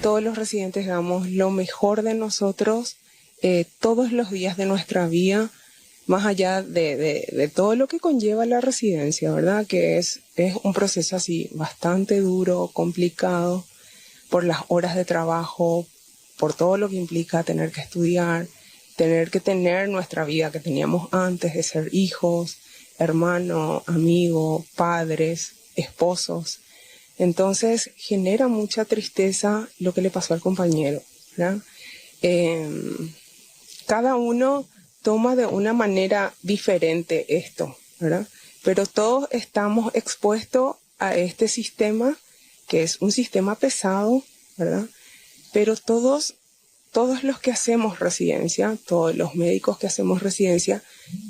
todos los residentes damos lo mejor de nosotros todos los días de nuestra vida, más allá de todo lo que conlleva la residencia, ¿verdad? Que es un proceso así bastante duro, complicado, por las horas de trabajo, por todo lo que implica tener que estudiar, tener que tener nuestra vida que teníamos antes de ser hijos, hermanos, amigos, padres, esposos. Entonces genera mucha tristeza lo que le pasó al compañero, ¿verdad? Cada uno toma de una manera diferente esto, ¿verdad? Pero todos estamos expuestos a este sistema, que es un sistema pesado, ¿verdad? Pero todos los que hacemos residencia, todos los médicos que hacemos residencia,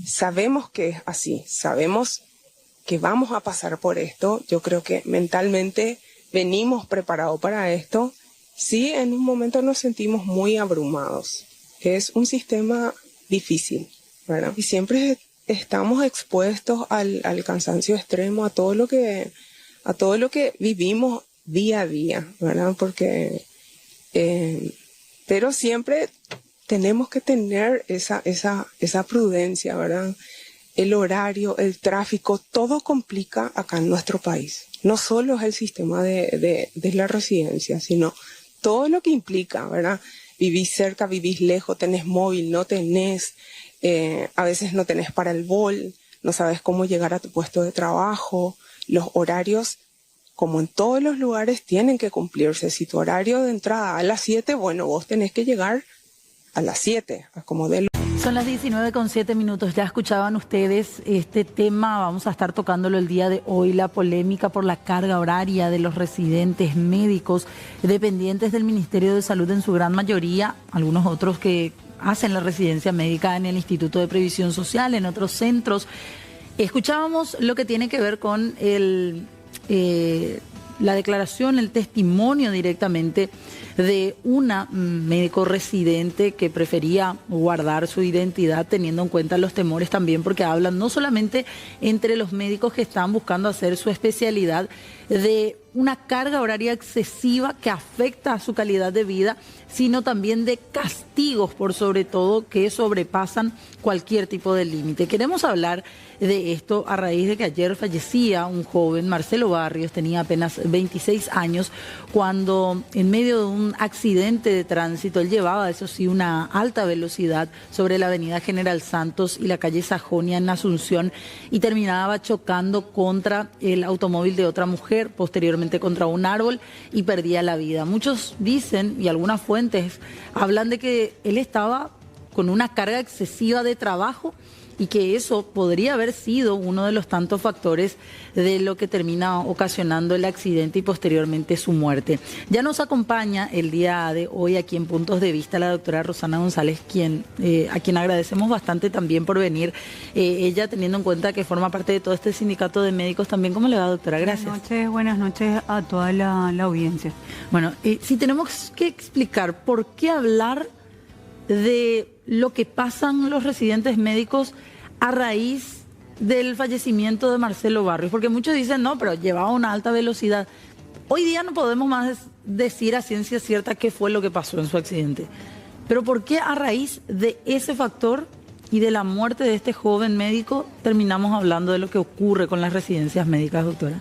sabemos que es así, sabemos que vamos a pasar por esto. Yo creo que mentalmente venimos preparados para esto. Sí, en un momento nos sentimos muy abrumados. Es un sistema difícil, ¿verdad? Y siempre estamos expuestos al cansancio extremo, a todo lo que vivimos día a día, ¿verdad? Porque, pero siempre tenemos que tener esa prudencia, ¿verdad? El horario, el tráfico, todo complica acá en nuestro país. No solo es el sistema de la residencia, sino todo lo que implica, ¿verdad? Vivís cerca, vivís lejos, tenés móvil, no tenés, a veces no tenés para el bol, no sabes cómo llegar a tu puesto de trabajo. Los horarios, como en todos los lugares, tienen que cumplirse. Si tu horario de entrada a las 7, bueno, vos tenés que llegar a las 7, como de Son las 19:07. Ya escuchaban ustedes este tema, vamos a estar tocándolo el día de hoy, la polémica por la carga horaria de los residentes médicos dependientes del Ministerio de Salud en su gran mayoría, algunos otros que hacen la residencia médica en el Instituto de Previsión Social, en otros centros. Escuchábamos lo que tiene que ver con la declaración, el testimonio directamente de una médico residente que prefería guardar su identidad teniendo en cuenta los temores también, porque hablan no solamente entre los médicos que están buscando hacer su especialidad de una carga horaria excesiva que afecta a su calidad de vida, sino también de castigos por sobre todo que sobrepasan cualquier tipo de límite. Queremos hablar de esto a raíz de que ayer fallecía un joven, Marcelo Barrios, tenía apenas 26 años, cuando en medio de un accidente de tránsito, él llevaba, eso sí, una alta velocidad sobre la avenida General Santos y la calle Sajonia en Asunción, y terminaba chocando contra el automóvil de otra mujer, posteriormente contra un árbol, y perdía la vida. Muchos dicen, y algunas fuentes hablan de que él estaba con una carga excesiva de trabajo y que eso podría haber sido uno de los tantos factores de lo que termina ocasionando el accidente y posteriormente su muerte. Ya nos acompaña el día de hoy aquí en Puntos de Vista la doctora Rosana González, a quien agradecemos bastante también por venir. Ella, teniendo en cuenta que forma parte de todo este sindicato de médicos también. ¿Cómo le va, doctora? Gracias. Buenas noches a toda la audiencia. Bueno, si tenemos que explicar por qué hablar de lo que pasan los residentes médicos a raíz del fallecimiento de Marcelo Barrios, porque muchos dicen, no, pero llevaba una alta velocidad. Hoy día no podemos más decir a ciencia cierta qué fue lo que pasó en su accidente, pero ¿por qué a raíz de ese factor y de la muerte de este joven médico terminamos hablando de lo que ocurre con las residencias médicas, doctora?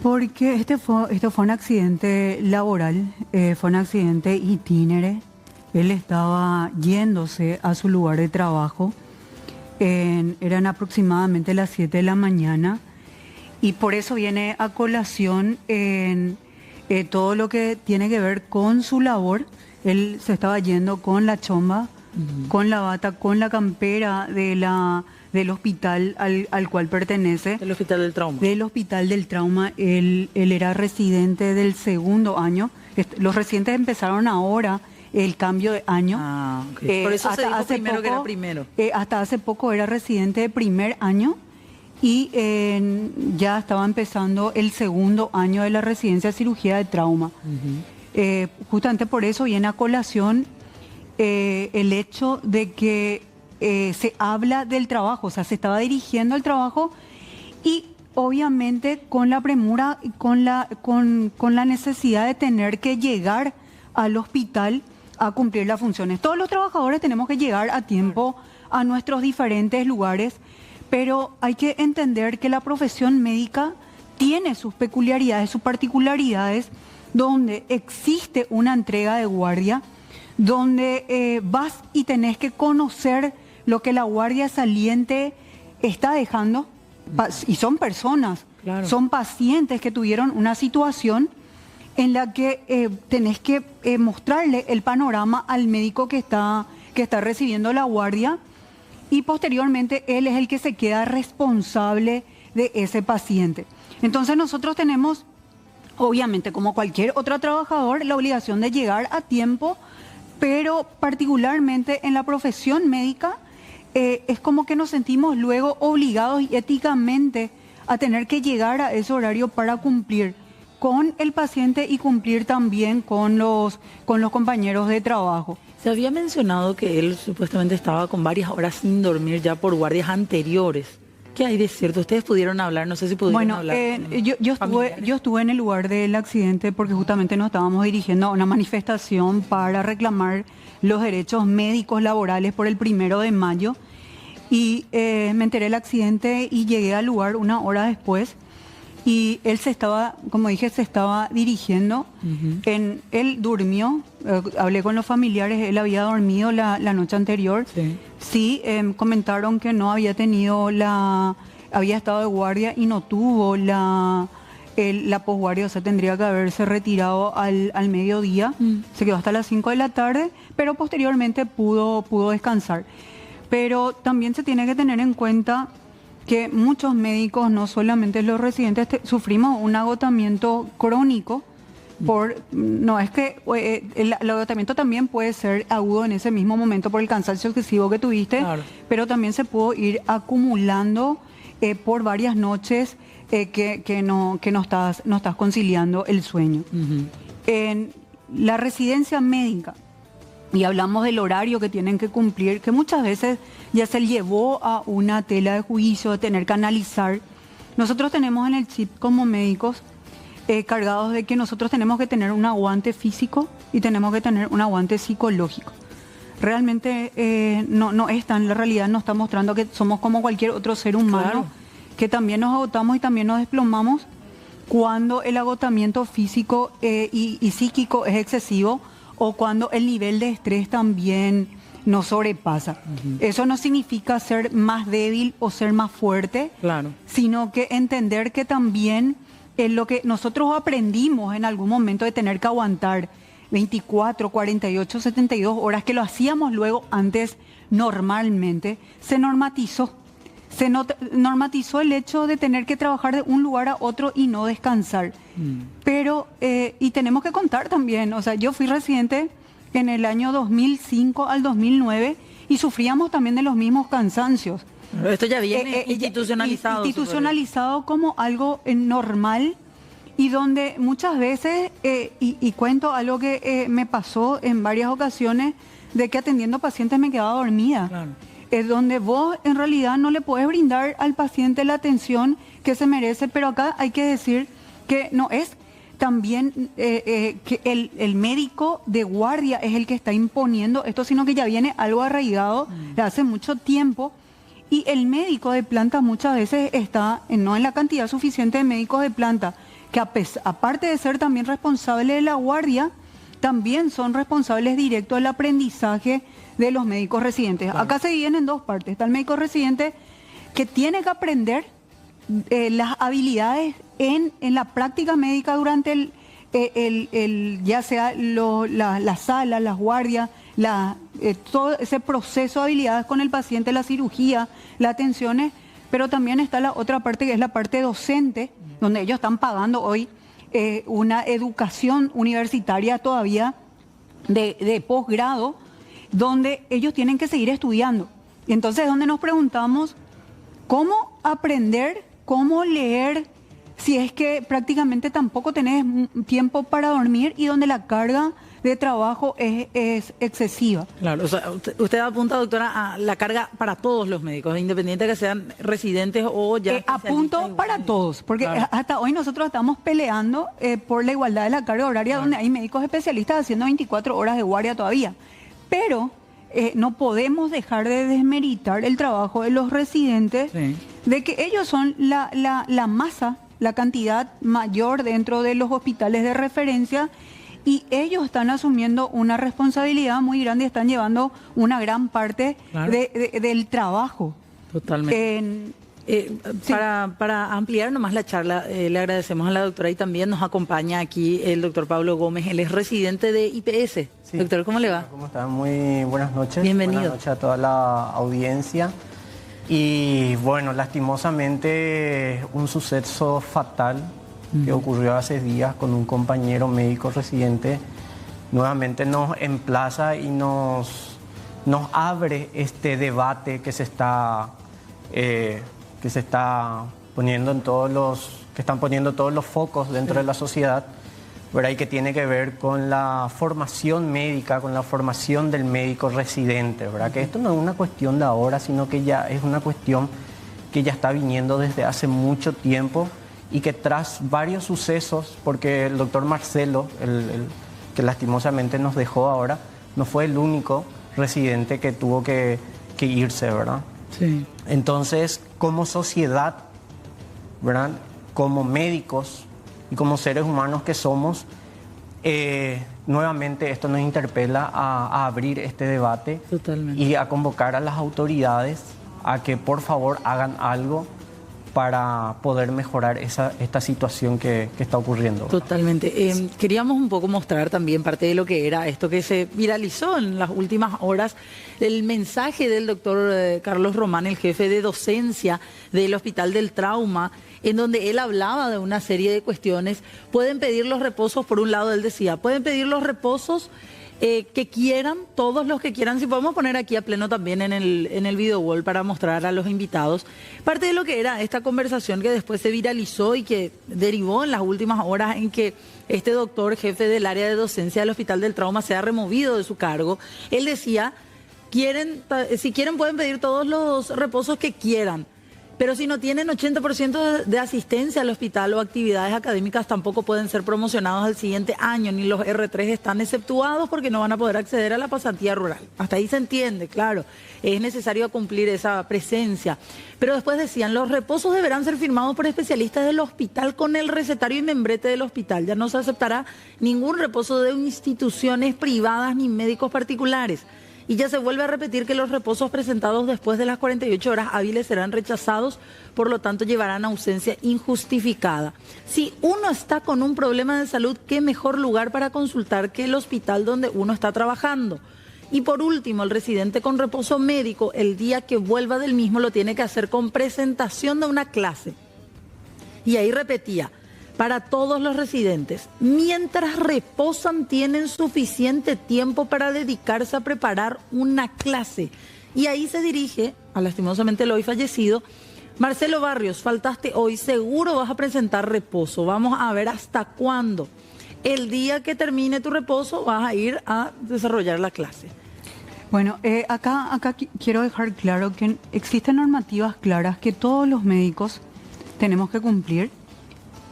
Porque esto fue un accidente laboral, fue un accidente itinere. Él estaba yéndose a su lugar de trabajo, eran aproximadamente las 7 de la mañana, y por eso viene a colación todo lo que tiene que ver con su labor. Él se estaba yendo con la chomba, con la bata, con la campera del hospital al cual pertenece. Del Hospital del Trauma. Del Hospital del Trauma. Él era residente del segundo año. Los residentes empezaron ahora el cambio de año. Okay. Por eso se dijo primero que era primero. Hasta hace poco era residente de primer año y ya estaba empezando el segundo año de la residencia de cirugía de trauma. Justamente por eso viene a colación el hecho de que se habla del trabajo, o sea, se estaba dirigiendo al trabajo y obviamente con la premura, con la necesidad de tener que llegar al hospital a cumplir las funciones. Todos los trabajadores tenemos que llegar a tiempo a nuestros diferentes lugares, pero hay que entender que la profesión médica tiene sus peculiaridades, sus particularidades, donde existe una entrega de guardia, donde vas y tenés que conocer lo que la guardia saliente está dejando, y son personas, Claro. son pacientes que tuvieron una situación en la que tenés que mostrarle el panorama al médico que está recibiendo la guardia, y posteriormente él es el que se queda responsable de ese paciente. Entonces nosotros tenemos, obviamente, como cualquier otro trabajador, la obligación de llegar a tiempo, pero particularmente en la profesión médica, es como que nos sentimos luego obligados y éticamente a tener que llegar a ese horario para cumplir con el paciente y cumplir también con los compañeros de trabajo. Se había mencionado que él supuestamente estaba con varias horas sin dormir ya por guardias anteriores. ¿Qué hay de cierto? Ustedes pudieron hablar, no sé si pudieron hablar. Yo estuve en el lugar del accidente porque justamente nos estábamos dirigiendo a una manifestación para reclamar los derechos médicos laborales por el 1 de mayo. Y me enteré del accidente y llegué al lugar una hora después. Y él como dije, se estaba dirigiendo. Él durmió, hablé con los familiares, él había dormido la noche anterior. Sí, comentaron que no había había estado de guardia y no tuvo la posguardia, o sea, tendría que haberse retirado al mediodía. Se quedó hasta las 5 de la tarde, pero posteriormente pudo descansar. Pero también se tiene que tener en cuenta que muchos médicos, no solamente los residentes, sufrimos un agotamiento crónico. No es que el agotamiento también puede ser agudo en ese mismo momento por el cansancio excesivo que tuviste, Claro. pero también se puede ir acumulando por varias noches que no estás conciliando el sueño. En la residencia médica, y hablamos del horario que tienen que cumplir, que muchas veces ya se llevó a una tela de juicio de tener que analizar. Nosotros tenemos en el chip como médicos cargados de que nosotros tenemos que tener un aguante físico y tenemos que tener un aguante psicológico. Realmente no es tan, la realidad nos está mostrando que somos como cualquier otro ser humano, Claro. que también nos agotamos y también nos desplomamos cuando el agotamiento físico y psíquico es excesivo, o cuando el nivel de estrés también nos sobrepasa. Eso no significa ser más débil o ser más fuerte, Claro. sino que entender que también lo que nosotros aprendimos en algún momento de tener que aguantar 24, 48, 72 horas, que lo hacíamos luego antes normalmente, se normatizó. Normatizó el hecho de tener que trabajar de un lugar a otro y no descansar. Pero, y tenemos que contar también, o sea, yo fui residente en el año 2005 al 2009 y sufríamos también de los mismos cansancios. Esto ya viene institucionalizado. Institucionalizado como algo normal, y donde muchas veces, y cuento algo que me pasó en varias ocasiones, de que atendiendo pacientes me quedaba dormida. Claro. Es donde vos en realidad no le podés brindar al paciente la atención que se merece, pero acá hay que decir que no es también que el médico de guardia es el que está imponiendo esto, sino que ya viene algo arraigado de hace mucho tiempo, y el médico de planta muchas veces está no en la cantidad suficiente de médicos de planta, que aparte de ser también responsable de la guardia, también son responsables directos del aprendizaje de los médicos residentes. Claro. Acá se dividen en dos partes. Está el médico residente, que tiene que aprender las habilidades en la práctica médica durante ya sea la sala, las guardias, todo ese proceso de habilidades con el paciente, la cirugía, las atenciones, pero también está la otra parte, que es la parte docente, donde ellos están pagando hoy una educación universitaria todavía de posgrado, donde ellos tienen que seguir estudiando. Y entonces es donde nos preguntamos cómo aprender, cómo leer si es que prácticamente tampoco tenés tiempo para dormir y donde la carga de trabajo es excesiva. Claro, o sea, usted apunta, doctora, a la carga para todos los médicos, independiente de que sean residentes o ya... Apunto para todos, porque claro, hasta hoy nosotros estamos peleando por la igualdad de la carga horaria, claro, donde hay médicos especialistas haciendo 24 horas de guardia todavía. Pero no podemos dejar de desmeritar el trabajo de los residentes, sí, de que ellos son la masa, la cantidad mayor dentro de los hospitales de referencia, y ellos están asumiendo una responsabilidad muy grande, están llevando una gran parte, claro, del trabajo. Totalmente. Sí. Para ampliar nomás la charla, le agradecemos a la doctora y también nos acompaña aquí el doctor Pablo Gómez, él es residente de IPS. Sí. Doctor, ¿cómo le va? ¿Cómo está? Muy buenas noches. Bienvenido. Buenas noches a toda la audiencia. Y bueno, lastimosamente un suceso fatal que ocurrió hace días con un compañero médico residente, nuevamente nos emplaza y nos abre este debate que se está poniendo en que están poniendo todos los focos dentro, sí, de la sociedad, ¿verdad? Y que tiene que ver con la formación médica, con la formación del médico residente, ¿verdad? Que esto no es una cuestión de ahora, sino que ya es una cuestión que ya está viniendo desde hace mucho tiempo, y que tras varios sucesos, porque el doctor Marcelo, que lastimosamente nos dejó ahora, no fue el único residente que tuvo que irse, ¿verdad? Sí. Entonces, como sociedad, ¿verdad?, como médicos y como seres humanos que somos, nuevamente esto nos interpela a abrir este debate. Totalmente. Y a convocar a las autoridades a que por favor hagan algo para poder mejorar esta situación que está ocurriendo. Totalmente. Queríamos un poco mostrar también parte de lo que era esto que se viralizó en las últimas horas, el mensaje del doctor Carlos Román, el jefe de docencia del Hospital del Trauma, en donde él hablaba de una serie de cuestiones. Pueden pedir los reposos, por un lado él decía, pueden pedir los reposos que quieran, todos los que quieran. Si podemos poner aquí a pleno también en el video wall para mostrar a los invitados parte de lo que era esta conversación que después se viralizó y que derivó en las últimas horas en que este doctor, jefe del área de docencia del Hospital del Trauma, se ha removido de su cargo. Él decía, si quieren pueden pedir todos los reposos que quieran, pero si no tienen 80% de asistencia al hospital o actividades académicas, tampoco pueden ser promocionados al siguiente año, ni los R3 están exceptuados porque no van a poder acceder a la pasantía rural. Hasta ahí se entiende, claro, es necesario cumplir esa presencia. Pero después decían, los reposos deberán ser firmados por especialistas del hospital con el recetario y membrete del hospital. Ya no se aceptará ningún reposo de instituciones privadas ni médicos particulares. Y ya se vuelve a repetir que los reposos presentados después de las 48 horas hábiles serán rechazados, por lo tanto llevarán ausencia injustificada. Si uno está con un problema de salud, ¿qué mejor lugar para consultar que el hospital donde uno está trabajando? Y por último, el residente con reposo médico, el día que vuelva del mismo, lo tiene que hacer con presentación de una clase. Y ahí repetía, para todos los residentes, mientras reposan tienen suficiente tiempo para dedicarse a preparar una clase. Y ahí se dirige a lastimosamente el hoy fallecido Marcelo Barrios. Faltaste hoy, seguro vas a presentar reposo. Vamos a ver hasta cuándo. El día que termine tu reposo vas a ir a desarrollar la clase. Bueno, acá quiero dejar claro que existen normativas claras que todos los médicos tenemos que cumplir,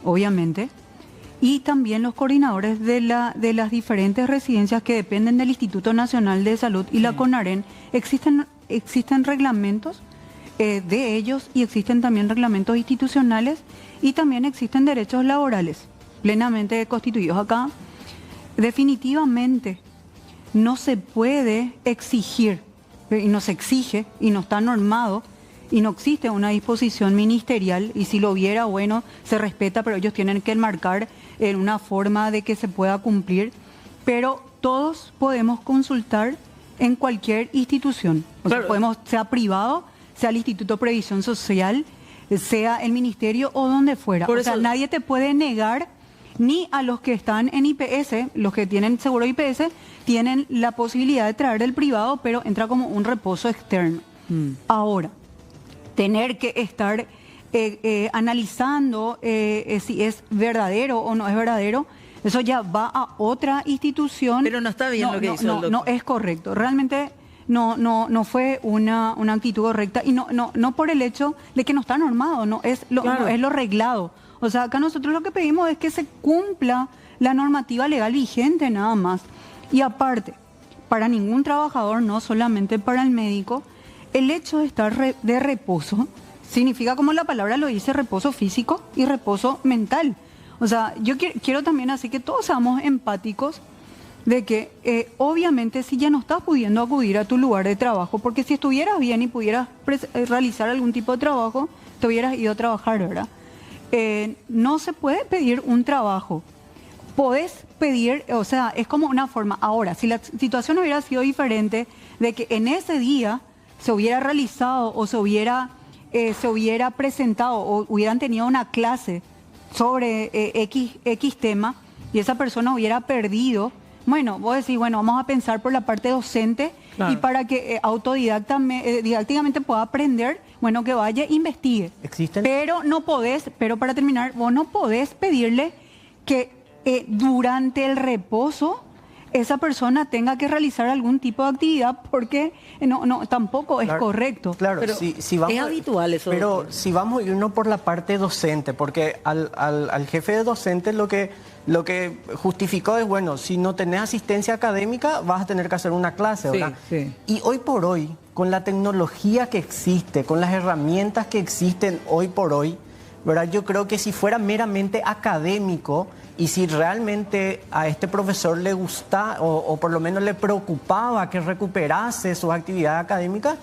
obviamente, y también los coordinadores de las diferentes residencias que dependen del Instituto Nacional de Salud y la CONAREN, existen reglamentos de ellos y existen también reglamentos institucionales y también existen derechos laborales plenamente constituidos acá. Definitivamente no se puede exigir, y no se exige, y no está normado, y no existe una disposición ministerial, y si lo hubiera, bueno, se respeta, pero ellos tienen que enmarcar en una forma de que se pueda cumplir. Pero todos podemos consultar en cualquier institución, o sea, sea privado, sea el Instituto de Previsión Social, sea el ministerio o donde fuera. O sea, nadie te puede negar, ni a los que están en IPS, los que tienen seguro IPS, tienen la posibilidad de traer del privado, pero entra como un reposo externo. Ahora, tener que estar analizando si es verdadero o no es verdadero, eso ya va a otra institución. Pero no está bien lo que hizo el doctor. No es correcto. Realmente no fue una actitud correcta, y no por el hecho de que no está normado, no es lo reglado. O sea, acá nosotros lo que pedimos es que se cumpla la normativa legal vigente nada más. Y aparte, para ningún trabajador, no solamente para el médico, el hecho de estar de reposo significa, como la palabra lo dice, reposo físico y reposo mental. O sea, yo quiero también así que todos seamos empáticos de que obviamente si ya no estás pudiendo acudir a tu lugar de trabajo, porque si estuvieras bien y pudieras realizar algún tipo de trabajo, te hubieras ido a trabajar, ¿verdad? No se puede pedir un trabajo. Podés pedir, o sea, es como una forma. Ahora, si la situación hubiera sido diferente, de que en ese día se hubiera realizado o se hubiera presentado o hubieran tenido una clase sobre X tema y esa persona hubiera perdido, bueno, vos decís, bueno, vamos a pensar por la parte docente, claro, y para que didácticamente pueda aprender, bueno, que vaya e investigue. ¿Existen? Pero para terminar, vos no podés pedirle que durante el reposo esa persona tenga que realizar algún tipo de actividad, porque tampoco es correcto. Claro, pero si vamos, es habitual eso. Pero si vamos a irnos por la parte docente, porque al jefe de docente lo que justificó es, bueno, si no tenés asistencia académica vas a tener que hacer una clase, ¿verdad? Sí. Y hoy por hoy, con la tecnología que existe, con las herramientas que existen hoy por hoy, ¿verdad? Yo creo que si fuera meramente académico y si realmente a este profesor le gusta o por lo menos le preocupaba que recuperase sus actividades académicas,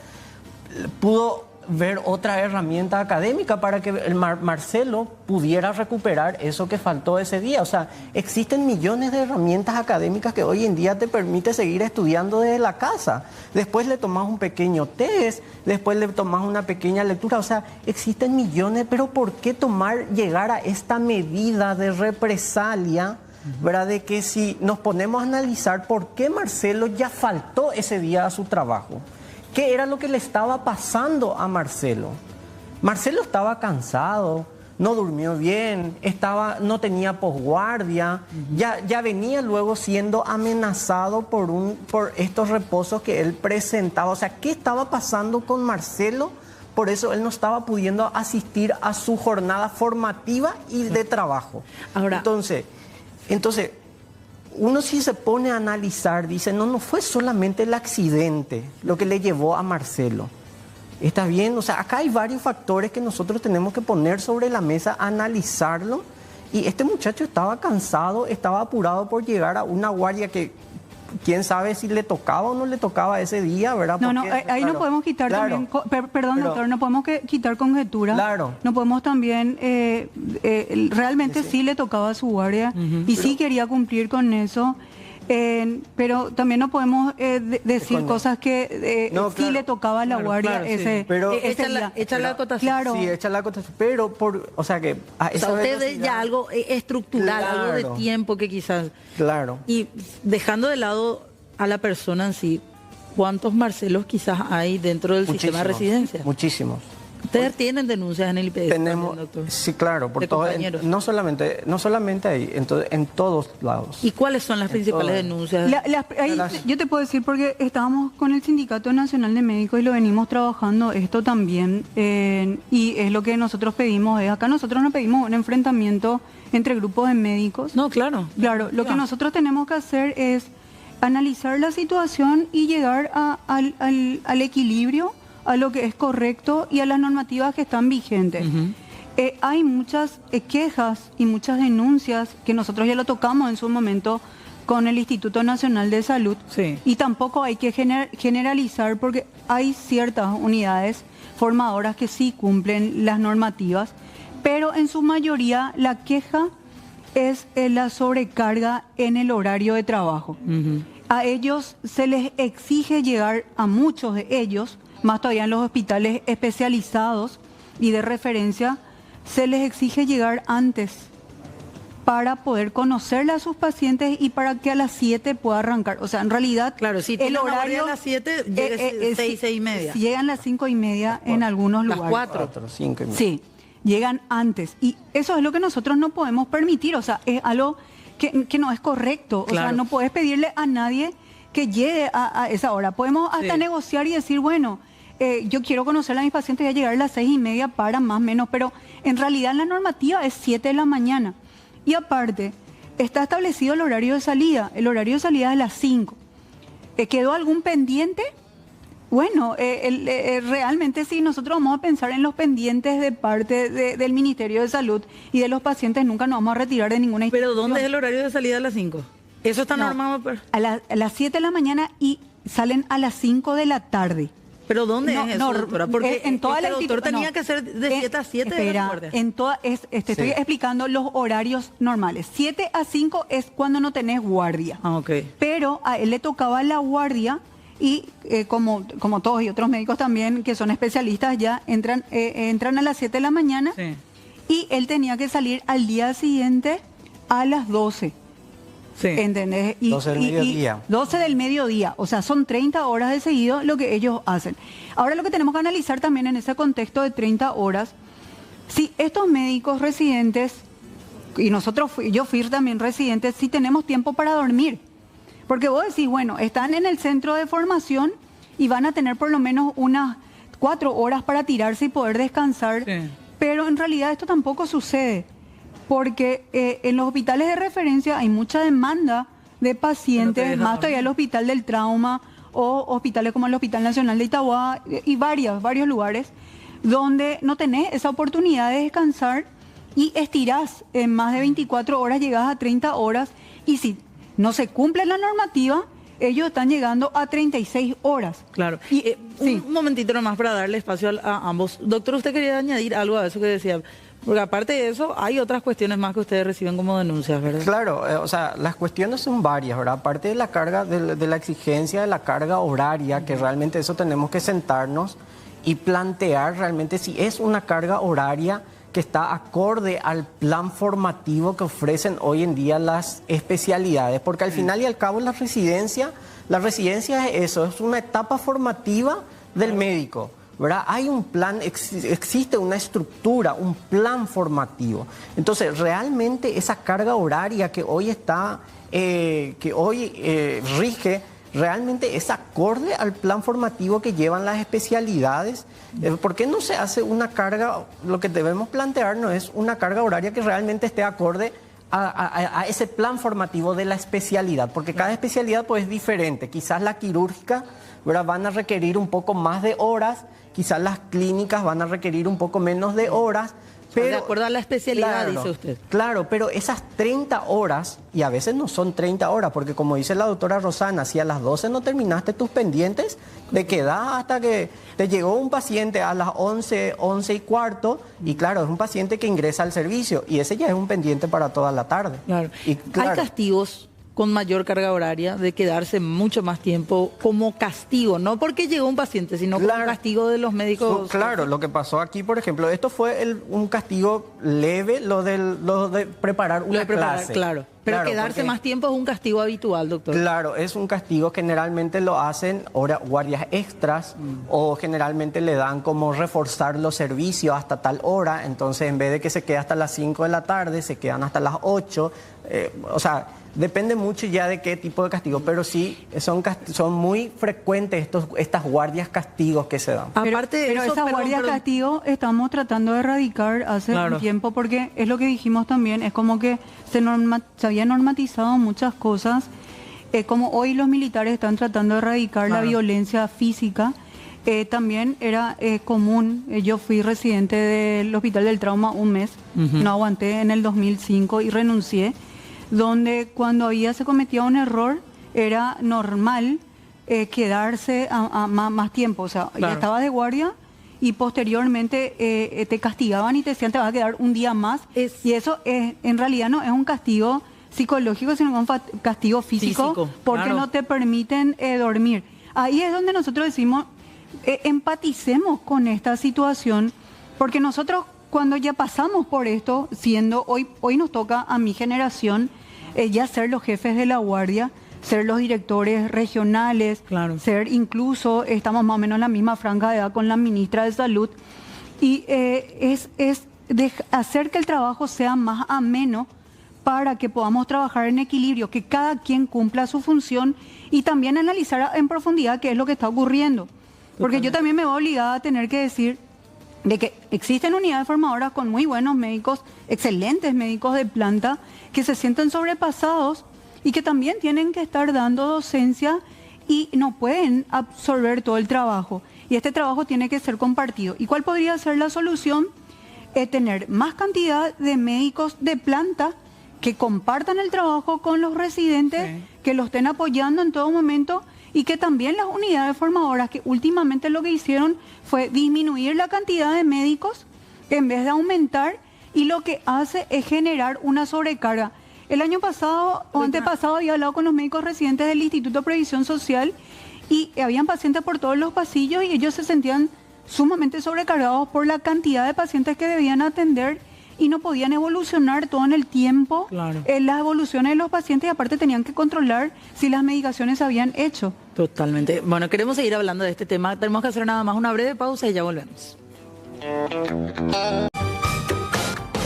pudo ver otra herramienta académica para que el Marcelo pudiera recuperar eso que faltó ese día. O sea, existen millones de herramientas académicas que hoy en día te permite seguir estudiando desde la casa. Después le tomas un pequeño test, después le tomas una pequeña lectura. O sea, existen millones, pero ¿por qué llegar a esta medida de represalia? ¿Verdad? De que si nos ponemos a analizar por qué Marcelo ya faltó ese día a su trabajo. ¿Qué era lo que le estaba pasando a Marcelo? Marcelo estaba cansado, no durmió bien, no tenía posguardia, ya venía luego siendo amenazado por estos reposos que él presentaba. O sea, ¿qué estaba pasando con Marcelo? Por eso él no estaba pudiendo asistir a su jornada formativa y de trabajo. Ahora, entonces, uno si se pone a analizar, dice, no fue solamente el accidente lo que le llevó a Marcelo. Está bien, o sea, acá hay varios factores que nosotros tenemos que poner sobre la mesa, analizarlo. Y este muchacho estaba cansado, estaba apurado por llegar a una guardia que quién sabe si le tocaba o no le tocaba ese día, ¿verdad? Ahí no podemos quitar también, perdón, doctor, no podemos quitar conjetura. Claro. No podemos también, realmente sí le tocaba a su guardia y sí quería cumplir con eso. Pero también no podemos decir cosas que sí le tocaba a la guardia ese echa la acotación. Claro. Sí, echa la acotación, pero o sea que a esa usted ve ya algo estructural, algo de tiempo que quizás. Claro. Y dejando de lado a la persona en sí, ¿cuántos Marcelos quizás hay dentro del sistema de residencia? Muchísimos. ¿Ustedes tienen denuncias en el IPS? Tenemos, doctor? sí, claro, por todo, no solamente ahí, en todos lados. ¿Y cuáles son las principales denuncias? Yo te puedo decir, porque estábamos con el Sindicato Nacional de Médicos y lo venimos trabajando esto también, y es lo que nosotros pedimos, acá nosotros no pedimos un enfrentamiento entre grupos de médicos. No, claro. Claro, lo que nosotros tenemos que hacer es analizar la situación y llegar al equilibrio, a lo que es correcto y a las normativas que están vigentes. Hay muchas quejas y muchas denuncias que nosotros ya lo tocamos en su momento con el Instituto Nacional de Salud, y tampoco hay que generalizar, porque hay ciertas unidades formadoras que sí cumplen las normativas, pero en su mayoría la queja es la sobrecarga en el horario de trabajo. A ellos se les exige llegar, a muchos de ellos, más todavía en los hospitales especializados y de referencia, se les exige llegar antes para poder conocerle a sus pacientes y para que a las 7 pueda arrancar. O sea, en realidad, claro, si el horario a las 7, llega 6 y media. Llegan las 5 y media en algunos lugares. Las 4. 5 y media. Sí. llegan antes. Y eso es lo que nosotros no podemos permitir, o sea, es algo que no es correcto. O sea, no puedes pedirle a nadie que llegue a esa hora. Podemos hasta negociar y decir, bueno, yo quiero conocer a mis pacientes y a llegar a las 6:30 para más o menos, pero en realidad la normativa es 7 de la mañana. Y aparte, está establecido el horario de salida. El horario de salida es a las 5. ¿Quedó algún pendiente? Bueno, realmente si nosotros vamos a pensar en los pendientes de parte del Ministerio de Salud y de los pacientes, nunca nos vamos a retirar de ninguna institución. ¿Pero dónde es el horario de salida a las 5? ¿Eso está normado? A las 7 de la mañana y salen a las 5 de la tarde. ¿Pero dónde es eso, doctora? Porque en toda la doctor tenía que ser de 7 a 7 de la guardia. Estoy explicando los horarios normales. 7 a 5 es cuando no tenés guardia. Pero a él le tocaba la guardia y como todos y otros médicos también que son especialistas ya entran a las 7 de la mañana y él tenía que salir al día siguiente a las 12. ¿Entendés? 12 del mediodía. 12 del mediodía, o sea, son 30 horas de seguido lo que ellos hacen. Ahora lo que tenemos que analizar también en ese contexto de 30 horas, si estos médicos residentes, y yo fui también residente, si tenemos tiempo para dormir. Porque vos decís, bueno, están en el centro de formación y van a tener por lo menos unas 4 horas para tirarse y poder descansar, pero en realidad esto tampoco sucede. Porque en los hospitales de referencia hay mucha demanda de pacientes, más todavía el Hospital del Trauma o hospitales como el Hospital Nacional de Itagua y varios lugares donde no tenés esa oportunidad de descansar y estirás en más de 24 horas, llegás a 30 horas y si no se cumple la normativa, ellos están llegando a 36 horas. Claro. Y un momentito nomás para darle espacio a ambos. Doctor, ¿usted quería añadir algo a eso que decía? Porque aparte de eso, hay otras cuestiones más que ustedes reciben como denuncias, ¿verdad? Claro, o sea, las cuestiones son varias, ¿verdad? Aparte de la carga, de la exigencia de la carga horaria, que realmente eso tenemos que sentarnos y plantear realmente si es una carga horaria que está acorde al plan formativo que ofrecen hoy en día las especialidades. Porque al final y al cabo la residencia es eso, es una etapa formativa del médico, ¿verdad? Hay un plan, existe una estructura, un plan formativo. Entonces, realmente esa carga horaria que hoy rige, realmente es acorde al plan formativo que llevan las especialidades. ¿Por qué no se hace una carga? Lo que debemos plantearnos es una carga horaria que realmente esté acorde a ese plan formativo de la especialidad, porque cada especialidad pues es diferente. Quizás la quirúrgica, ¿verdad?, van a requerir un poco más de horas, quizás las clínicas van a requerir un poco menos de horas. Pero, de acuerdo a la especialidad, claro, dice usted. Claro, pero esas 30 horas, y a veces no son 30 horas, porque como dice la doctora Rosana, si a las 12 no terminaste tus pendientes, te quedás hasta que te llegó un paciente a las 11, 11:15, y claro, es un paciente que ingresa al servicio, y ese ya es un pendiente para toda la tarde. Claro. Y, claro, hay castigos con mayor carga horaria, de quedarse mucho más tiempo como castigo, no porque llegó un paciente, sino como castigo de los médicos. Claro, lo que pasó aquí, por ejemplo, esto fue un castigo leve, lo de preparar una clase. Claro, pero quedarse más tiempo es un castigo habitual, doctor. Claro, es un castigo, generalmente lo hacen guardias extras o generalmente le dan como reforzar los servicios hasta tal hora, entonces en vez de que se quede hasta las 5 de la tarde, se quedan hasta las 8, o sea, depende mucho ya de qué tipo de castigo, pero sí son muy frecuentes estas guardias castigos que se dan. Aparte de eso, esas guardias castigos estamos tratando de erradicar hace un tiempo, porque es lo que dijimos también, es como que se había normatizado muchas cosas, como hoy los militares están tratando de erradicar la violencia física. También era común, yo fui residente del Hospital del Trauma un mes, no aguanté en el 2005 y renuncié, donde cuando se cometía un error era normal quedarse más tiempo, o sea, ya estabas de guardia y posteriormente te castigaban y te decían te vas a quedar un día más, y eso en realidad no es un castigo psicológico, sino un castigo físico porque no te permiten dormir. Ahí es donde nosotros decimos, empaticemos con esta situación, porque nosotros cuando ya pasamos por esto, hoy nos toca a mi generación ya ser los jefes de la guardia, ser los directores regionales, ser estamos más o menos en la misma franja de edad con la ministra de Salud, y es hacer que el trabajo sea más ameno para que podamos trabajar en equilibrio, que cada quien cumpla su función y también analizar en profundidad qué es lo que está ocurriendo. Porque yo también me veo obligada a tener que decir de que existen unidades formadoras con muy buenos médicos, excelentes médicos de planta, que se sienten sobrepasados y que también tienen que estar dando docencia y no pueden absorber todo el trabajo. Y este trabajo tiene que ser compartido. ¿Y cuál podría ser la solución? Tener más cantidad de médicos de planta que compartan el trabajo con los residentes, que lo estén apoyando en todo momento, y que también las unidades formadoras, que últimamente lo que hicieron fue disminuir la cantidad de médicos en vez de aumentar, y lo que hace es generar una sobrecarga. El año pasado o antepasado había hablado con los médicos residentes del Instituto de Previsión Social y habían pacientes por todos los pasillos y ellos se sentían sumamente sobrecargados por la cantidad de pacientes que debían atender y no podían evolucionar todo en el tiempo, en las evoluciones de los pacientes, y aparte tenían que controlar si las medicaciones se habían hecho. Totalmente. Bueno, queremos seguir hablando de este tema. Tenemos que hacer nada más una breve pausa y ya volvemos.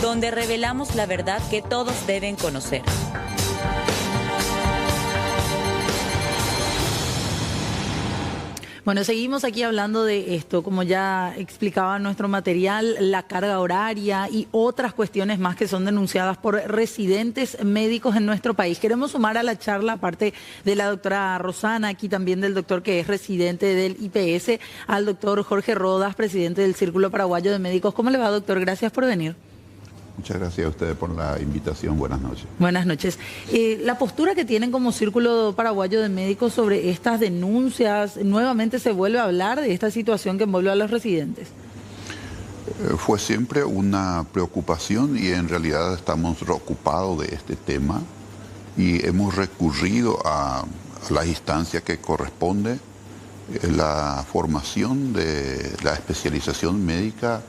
Donde revelamos la verdad que todos deben conocer. Bueno, seguimos aquí hablando de esto, como ya explicaba nuestro material, la carga horaria y otras cuestiones más que son denunciadas por residentes médicos en nuestro país. Queremos sumar a la charla, aparte de la doctora Rosana, aquí también del doctor que es residente del IPS, al doctor Jorge Rodas, presidente del Círculo Paraguayo de Médicos. ¿Cómo le va, doctor? Gracias por venir. Muchas gracias a ustedes por la invitación. Buenas noches. Buenas noches. La postura que tienen como Círculo Paraguayo de Médicos sobre estas denuncias, nuevamente se vuelve a hablar de esta situación que envuelve a los residentes. Fue siempre una preocupación y en realidad estamos preocupados de este tema y hemos recurrido a las instancias que corresponde. La formación de la especialización médica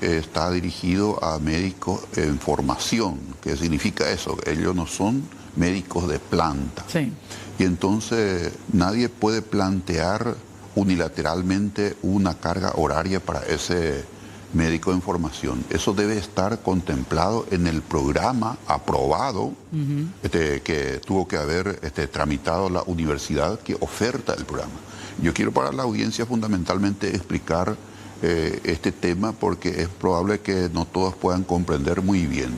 está dirigido a médicos en formación. ¿Qué significa eso? Ellos no son médicos de planta. Sí. Y entonces nadie puede plantear unilateralmente una carga horaria para ese médico en formación. Eso debe estar contemplado en el programa aprobado que tuvo que haber tramitado la universidad que oferta el programa. Yo quiero para la audiencia fundamentalmente explicar este tema porque es probable que no todos puedan comprender muy bien.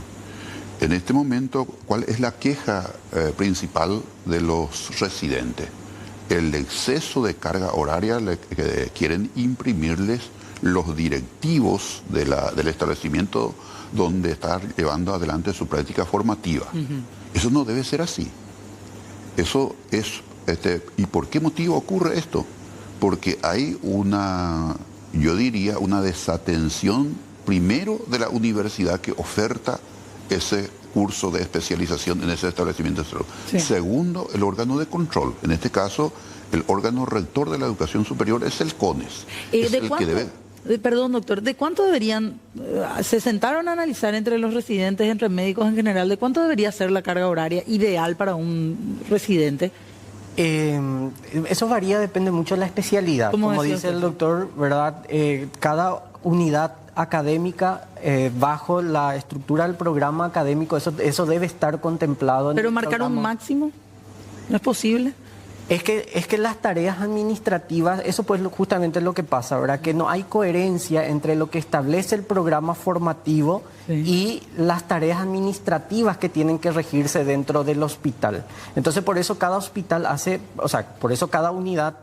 En este momento, ¿cuál es la queja principal de los residentes? El exceso de carga horaria que quieren imprimirles los directivos del establecimiento donde está llevando adelante su práctica formativa. Eso no debe ser así. Eso es, ¿y por qué motivo ocurre esto? Porque hay yo diría, una desatención primero de la universidad que oferta ese curso de especialización en ese establecimiento de salud. Sí. Segundo, el órgano de control. En este caso, el órgano rector de la educación superior es el CONES. Perdón, doctor, ¿de cuánto deberían, se sentaron a analizar entre los residentes, entre médicos en general, de cuánto debería ser la carga horaria ideal para un residente? Eso varía, depende mucho de la especialidad. Como dice el doctor, ¿verdad? Cada unidad académica bajo la estructura del programa académico, eso debe estar contemplado. ¿Pero marcar un máximo? ¿No es posible? Es que las tareas administrativas, eso pues justamente es lo que pasa, ¿verdad? Que no hay coherencia entre lo que establece el programa formativo y las tareas administrativas que tienen que regirse dentro del hospital. Entonces por eso cada hospital por eso cada unidad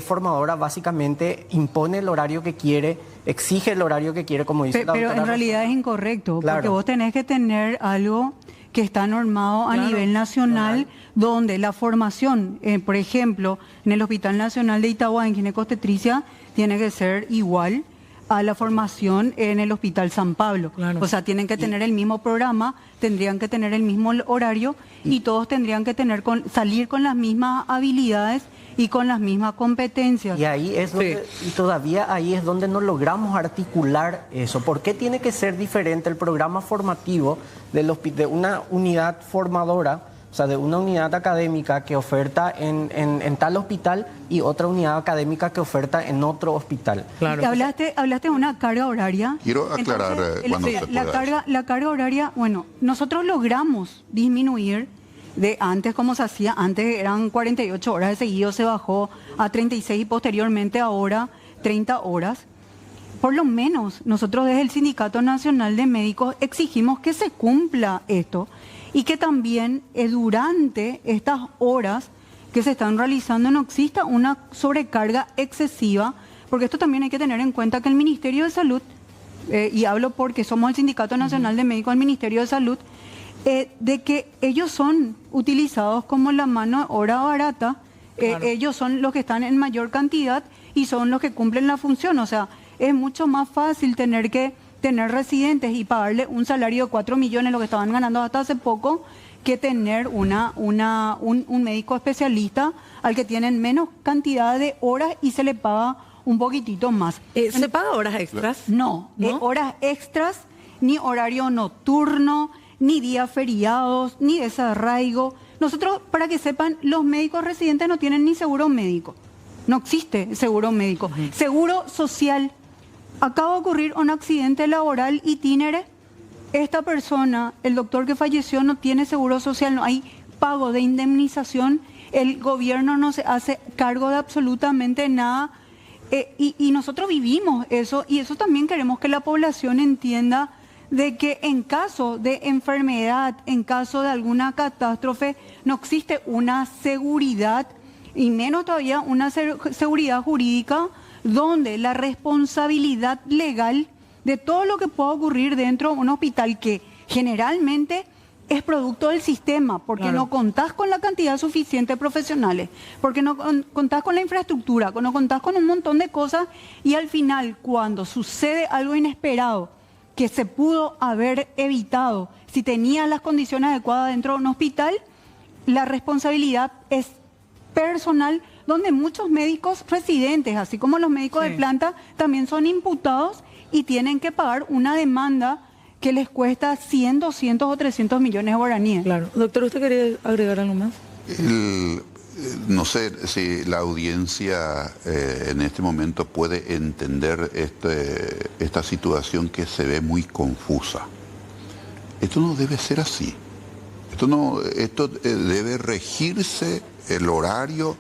formadora básicamente impone el horario que quiere, exige el horario que quiere, como dice la doctora. Pero en realidad es incorrecto, porque vos tenés que tener algo que está normado a nivel nacional, donde la formación, por ejemplo, en el Hospital Nacional de Itagua, en ginecostetricia, tiene que ser igual a la formación en el Hospital San Pablo. O sea, tienen que tener el mismo programa, tendrían que tener el mismo horario y todos tendrían que salir con las mismas habilidades y con las mismas competencias. Y ahí es donde, y todavía ahí es donde no logramos articular eso. ¿Por qué tiene que ser diferente el programa formativo de una unidad formadora? O sea, de una unidad académica que oferta en tal hospital y otra unidad académica que oferta en otro hospital. Claro. Hablaste de una carga horaria. Quiero aclarar cuando se pueda. La carga horaria, bueno, nosotros logramos disminuir de antes, como se hacía, antes eran 48 horas de seguido, se bajó a 36 y posteriormente ahora 30 horas. Por lo menos nosotros desde el Sindicato Nacional de Médicos exigimos que se cumpla esto y que también durante estas horas que se están realizando no exista una sobrecarga excesiva, porque esto también hay que tener en cuenta que el Ministerio de Salud, y hablo porque somos el Sindicato Nacional de Médicos del Ministerio de Salud, de que ellos son utilizados como la mano de obra barata, claro. Ellos son los que están en mayor cantidad y son los que cumplen la función, o sea, es mucho más fácil tener que tener residentes y pagarle un salario de 4 millones, lo que estaban ganando hasta hace poco, que tener un médico especialista al que tienen menos cantidad de horas y se le paga un poquitito más. ¿Se paga horas extras? No, horas extras, ni horario nocturno, ni días feriados, ni desarraigo. Nosotros, para que sepan, los médicos residentes no tienen ni seguro médico. No existe seguro médico. Seguro social. Acaba de ocurrir un accidente laboral itinere. Esta persona, el doctor que falleció, no tiene seguro social, no hay pago de indemnización, el gobierno no se hace cargo de absolutamente nada. Y nosotros vivimos eso, y eso también queremos que la población entienda, de que en caso de enfermedad, en caso de alguna catástrofe, no existe una seguridad, y menos todavía una seguridad jurídica, donde la responsabilidad legal de todo lo que pueda ocurrir dentro de un hospital, que generalmente es producto del sistema, porque claro, no contás con la cantidad suficiente de profesionales, porque no contás con la infraestructura, no contás con un montón de cosas, y al final, cuando sucede algo inesperado que se pudo haber evitado si tenía las condiciones adecuadas dentro de un hospital, la responsabilidad es personal, donde muchos médicos residentes, así como los médicos de planta, también son imputados y tienen que pagar una demanda que les cuesta 100, 200 o 300 millones de guaraníes. Claro. Doctor, ¿usted quería agregar algo más? No sé si la audiencia en este momento puede entender esta situación que se ve muy confusa. Esto no debe ser así. Esto debe regirse el horario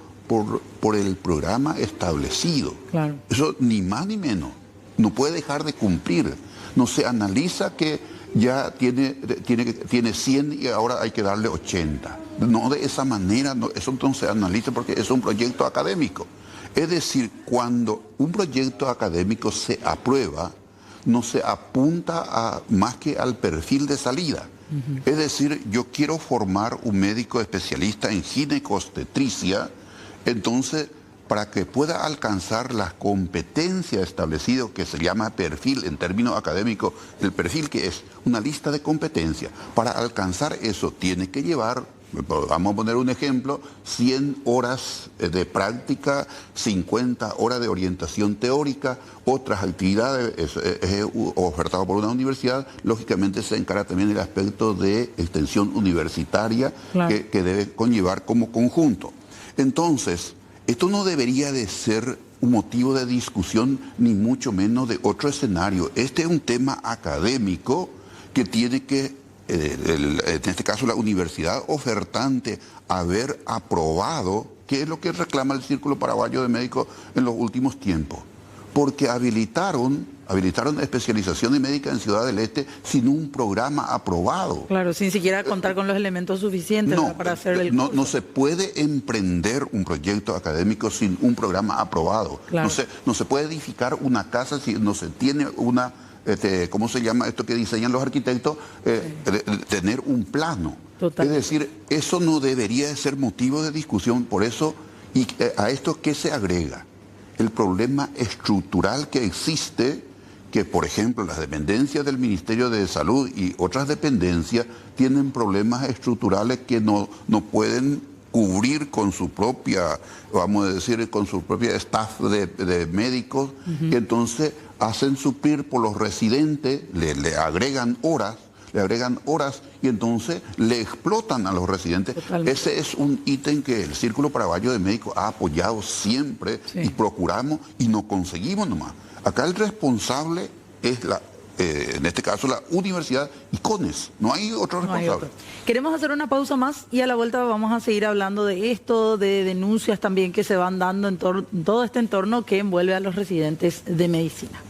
por el programa establecido. Claro. Eso ni más ni menos. No puede dejar de cumplir. No se analiza que ya tiene 100 y ahora hay que darle 80. No de esa manera, no, eso no se analiza porque es un proyecto académico. Es decir, cuando un proyecto académico se aprueba, no se apunta más que al perfil de salida. Es decir, yo quiero formar un médico especialista en ginecobstetricia, entonces, para que pueda alcanzar las competencias establecidas, que se llama perfil en términos académicos, el perfil que es una lista de competencias, para alcanzar eso tiene que llevar, vamos a poner un ejemplo, 100 horas de práctica, 50 horas de orientación teórica, otras actividades ofertadas por una universidad. Lógicamente se encara también el aspecto de extensión universitaria, claro, que debe conllevar como conjunto. Entonces, esto no debería de ser un motivo de discusión, ni mucho menos de otro escenario. Este es un tema académico que tiene que, en este caso la universidad ofertante, haber aprobado, que es lo que reclama el Círculo Paraguayo de Médicos en los últimos tiempos. Porque habilitaron especializaciones médicas en Ciudad del Este sin un programa aprobado. Claro, sin siquiera contar con los elementos suficientes para hacer el curso. No se puede emprender un proyecto académico sin un programa aprobado. Claro. No se puede edificar una casa si no se tiene una, ¿cómo se llama esto que diseñan los arquitectos? Tener un plano. Total. Es decir, eso no debería de ser motivo de discusión. Por eso, y a esto, ¿qué se agrega? El problema estructural que existe, que por ejemplo las dependencias del Ministerio de Salud y otras dependencias tienen problemas estructurales que no pueden cubrir con su propia, vamos a decir, con su propia staff de médicos, que entonces hacen suplir por los residentes, le agregan horas, le agregan horas y entonces le explotan a los residentes. Totalmente. Ese es un ítem que el Círculo Paraguayo de Médicos ha apoyado siempre y procuramos y no conseguimos nomás. Acá el responsable es en este caso la universidad y CONES, no hay otro responsable. No hay otro. Queremos hacer una pausa más y a la vuelta vamos a seguir hablando de esto, de denuncias también que se van dando en todo este entorno que envuelve a los residentes de medicina.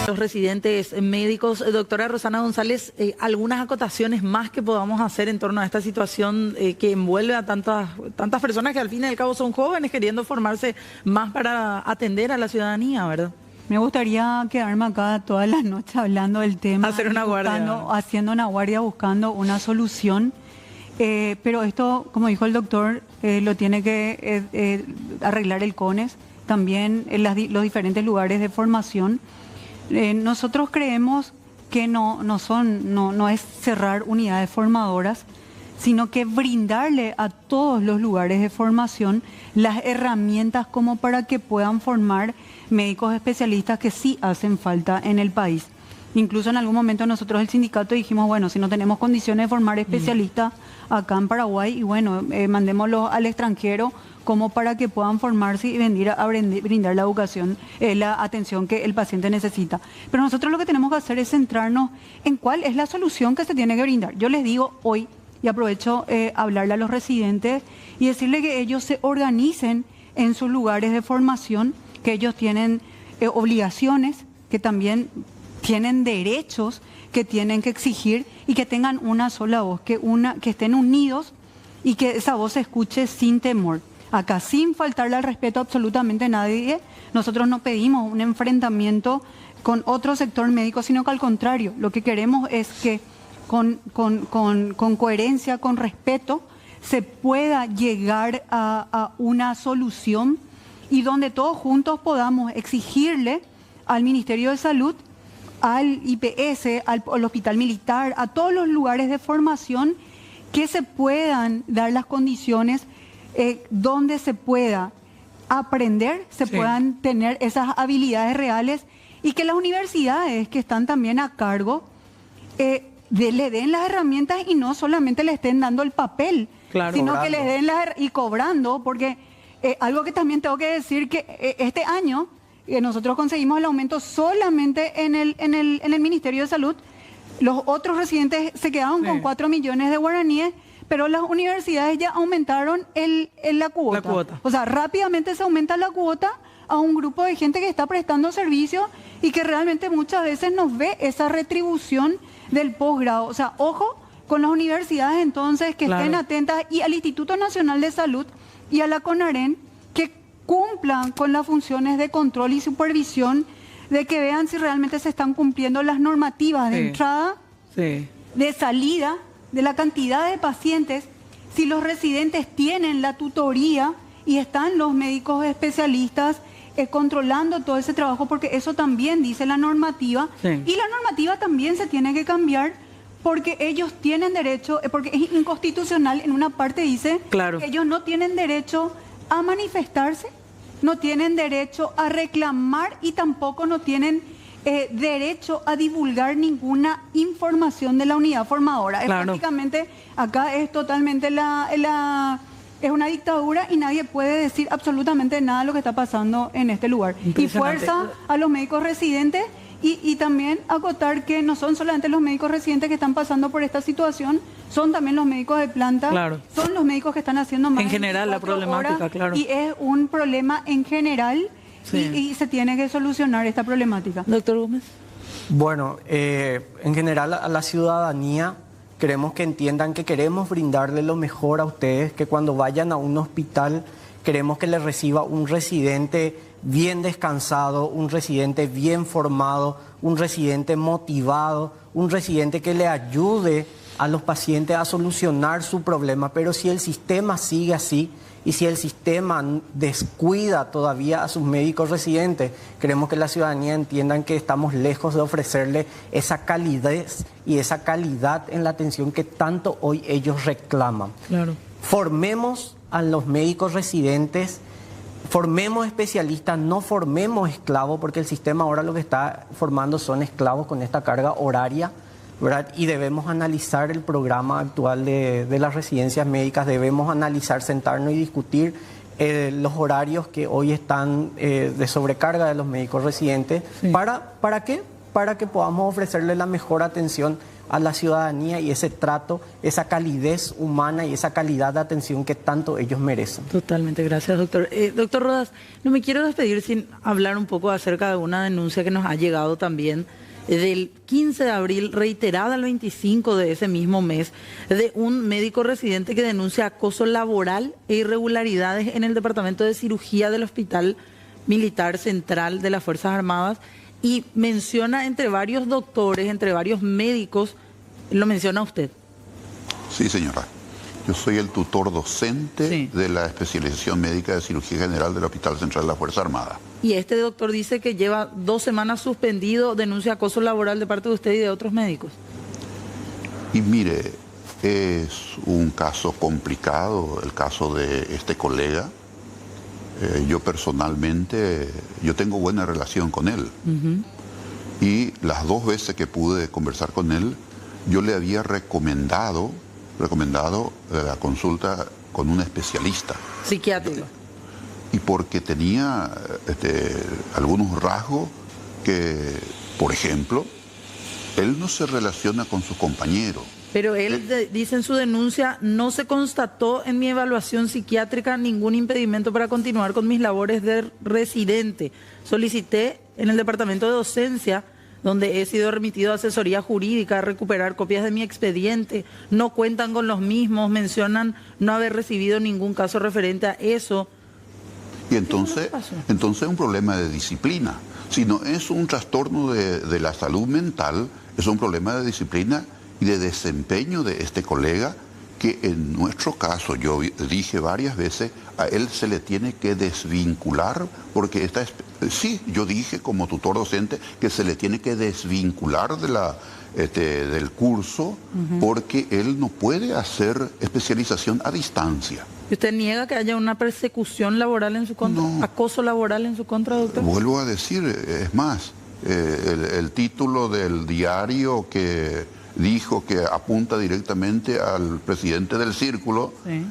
Los residentes médicos, doctora Rosana González, algunas acotaciones más que podamos hacer en torno a esta situación que envuelve a tantas personas que al fin y al cabo son jóvenes queriendo formarse más para atender a la ciudadanía, ¿verdad? Me gustaría quedarme acá todas las noches hablando del tema. Hacer una guardia. Haciendo una guardia, buscando una solución. Pero esto, como dijo el doctor, lo tiene que arreglar el CONES, también en los diferentes lugares de formación. Nosotros creemos que no es cerrar unidades formadoras, sino que brindarle a todos los lugares de formación las herramientas como para que puedan formar médicos especialistas que sí hacen falta en el país. Incluso en algún momento nosotros el sindicato dijimos, bueno, si no tenemos condiciones de formar especialistas acá en Paraguay, y bueno, mandémoslos al extranjero como para que puedan formarse y venir a brindar la educación, la atención que el paciente necesita. Pero nosotros lo que tenemos que hacer es centrarnos en cuál es la solución que se tiene que brindar. Yo les digo hoy, y aprovecho hablarle a los residentes y decirles que ellos se organicen en sus lugares de formación, que ellos tienen obligaciones, que también tienen derechos que tienen que exigir y que tengan una sola voz, que estén unidos y que esa voz se escuche sin temor. Acá, sin faltarle al respeto a absolutamente nadie, nosotros no pedimos un enfrentamiento con otro sector médico, sino que al contrario, lo que queremos es que con coherencia, con respeto, se pueda llegar a una solución y donde todos juntos podamos exigirle al Ministerio de Salud, al IPS, al Hospital Militar, a todos los lugares de formación, que se puedan dar las condiciones donde se pueda aprender, se puedan tener esas habilidades reales y que las universidades que están también a cargo le den las herramientas y no solamente le estén dando el papel, sino cobrando. Que les den y cobrando, porque algo que también tengo que decir que este año nosotros conseguimos el aumento solamente en el Ministerio de Salud. Los otros residentes se quedaron con 4 millones de guaraníes, pero las universidades ya aumentaron la cuota. O sea, rápidamente se aumenta la cuota a un grupo de gente que está prestando servicio y que realmente muchas veces nos ve esa retribución del posgrado. O sea, ojo con las universidades entonces que estén atentas, y al Instituto Nacional de Salud y a la CONAREN, que cumplan con las funciones de control y supervisión, de que vean si realmente se están cumpliendo las normativas de entrada, de salida, de la cantidad de pacientes, si los residentes tienen la tutoría y están los médicos especialistas controlando todo ese trabajo, porque eso también dice la normativa, y la normativa también se tiene que cambiar porque ellos tienen derecho, porque es inconstitucional, en una parte dice que ellos no tienen derecho a manifestarse, no tienen derecho a reclamar y tampoco no tienen derecho a divulgar ninguna información de la unidad formadora. Es prácticamente, acá es totalmente es una dictadura y nadie puede decir absolutamente nada de lo que está pasando en este lugar. Y fuerza a los médicos residentes y también acotar que no son solamente los médicos residentes que están pasando por esta situación, son también los médicos de planta, son los médicos que están haciendo más en general la problemática, y es un problema en general. Y se tiene que solucionar esta problemática. Doctor Gómez. Bueno, en general a la ciudadanía queremos que entiendan que queremos brindarle lo mejor a ustedes, que cuando vayan a un hospital queremos que les reciba un residente bien descansado, un residente bien formado, un residente motivado, un residente que le ayude a los pacientes a solucionar su problema. Pero si el sistema sigue así, y si el sistema descuida todavía a sus médicos residentes, queremos que la ciudadanía entiendan que estamos lejos de ofrecerle esa calidez y esa calidad en la atención que tanto hoy ellos reclaman. Formemos a los médicos residentes formemos especialistas, no formemos esclavos, porque el sistema ahora lo que está formando son esclavos con esta carga horaria, ¿verdad? Y debemos analizar el programa actual de las residencias médicas, debemos analizar, sentarnos y discutir los horarios que hoy están de sobrecarga de los médicos residentes. Sí. ¿Para qué? Para que podamos ofrecerle la mejor atención a la ciudadanía y ese trato, esa calidez humana y esa calidad de atención que tanto ellos merecen. Totalmente, gracias, doctor. Doctor Rodas, no me quiero despedir sin hablar un poco acerca de una denuncia que nos ha llegado también del 15 de abril, reiterada el 25 de ese mismo mes, de un médico residente que denuncia acoso laboral e irregularidades en el Departamento de Cirugía del Hospital Militar Central de las Fuerzas Armadas, y menciona entre varios doctores, entre varios médicos, lo menciona usted. Sí, señora. Yo soy el tutor docente de la especialización médica de cirugía general del Hospital Central de la Fuerza Armada. Y este doctor dice que lleva 2 semanas suspendido, denuncia acoso laboral de parte de usted y de otros médicos. Y mire, es un caso complicado, el caso de este colega. Yo personalmente, yo tengo buena relación con él. Y las 2 veces que pude conversar con él, yo le había recomendado la consulta con un especialista. Psiquiátrico. Y porque tenía algunos rasgos que, por ejemplo, él no se relaciona con su compañero. Pero él dice en su denuncia, no se constató en mi evaluación psiquiátrica ningún impedimento para continuar con mis labores de residente. Solicité en el departamento de docencia, donde he sido remitido a asesoría jurídica, a recuperar copias de mi expediente. No cuentan con los mismos, mencionan no haber recibido ningún caso referente a eso. Y entonces es un problema de disciplina. Si no es un trastorno de la salud mental, es un problema de disciplina y de desempeño de este colega, que en nuestro caso, yo dije varias veces, a él se le tiene que desvincular, porque sí, yo dije como tutor docente que se le tiene que desvincular del curso, porque él no puede hacer especialización a distancia. ¿Y usted niega que haya una persecución laboral en su contra? No. ¿Acoso laboral en su contra, doctor? Vuelvo a decir, es más, el título del diario que dijo que apunta directamente al presidente del círculo. Sí.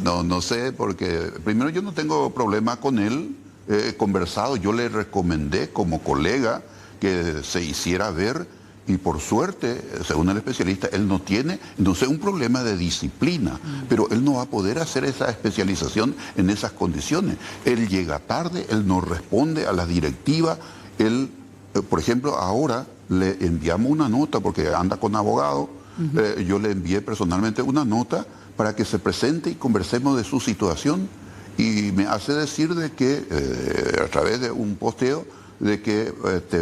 No sé, porque primero yo no tengo problema con él, he conversado, yo le recomendé como colega que se hiciera ver, y por suerte, según el especialista, él no tiene, entonces, un problema de disciplina, pero él no va a poder hacer esa especialización en esas condiciones. Él llega tarde, él no responde a las directivas, él, por ejemplo, ahora le enviamos una nota, porque anda con abogado, yo le envié personalmente una nota para que se presente y conversemos de su situación, y me hace decir de que, a través de un posteo, de que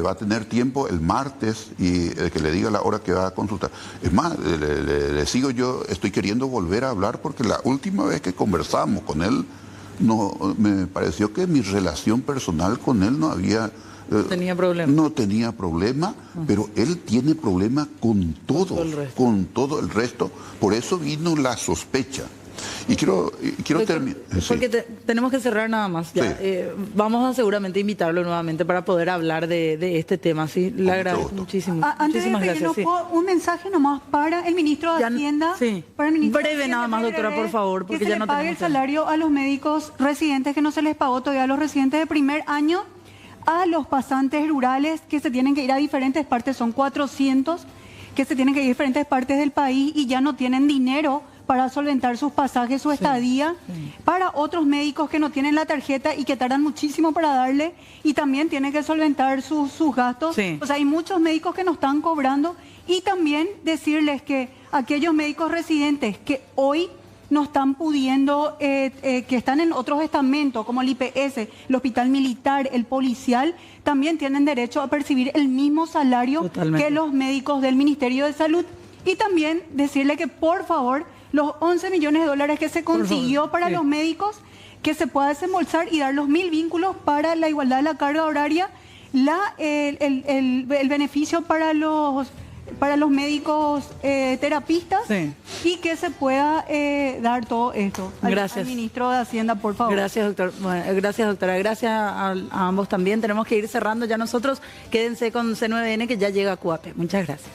va a tener tiempo el martes y que le diga la hora que va a consultar. Es más, le sigo, yo estoy queriendo volver a hablar, porque la última vez que conversamos con él, me pareció que mi relación personal con él no había... tenía problema. No tenía problema, pero él tiene problema con todo el resto. Por eso vino la sospecha. Y quiero terminar. Porque tenemos que cerrar nada más. Ya. Sí. Vamos a seguramente invitarlo nuevamente para poder hablar de este tema. Sí, le agradezco muchísimo. Antes de pedirlo, un mensaje nomás para el ministro de Hacienda. Sí. Para el ministro breve nada más, doctora, por favor, porque ya no tenemos. Que se le pague el salario a los médicos residentes, que no se les pagó todavía a los residentes de primer año, a los pasantes rurales que se tienen que ir a diferentes partes, son 400 que se tienen que ir a diferentes partes del país y ya no tienen dinero para solventar sus pasajes, su estadía, para otros médicos que no tienen la tarjeta y que tardan muchísimo para darle, y también tienen que solventar sus gastos. O sea, hay muchos médicos que no están cobrando, y también decirles que aquellos médicos residentes que hoy no están pudiendo, que están en otros estamentos como el IPS, el Hospital Militar, el Policial, también tienen derecho a percibir el mismo salario que los médicos del Ministerio de Salud. Y también decirle que, por favor, los 11 millones de dólares que se consiguió para los médicos, que se pueda desembolsar y dar los 1000 vínculos para la igualdad de la carga horaria, el beneficio para los médicos terapistas, y que se pueda dar todo esto. Gracias. Al ministro de Hacienda, por favor. Gracias, doctor. Bueno, gracias, doctora. Gracias a ambos también. Tenemos que ir cerrando ya nosotros. Quédense con C9N que ya llega a Cuape. Muchas gracias.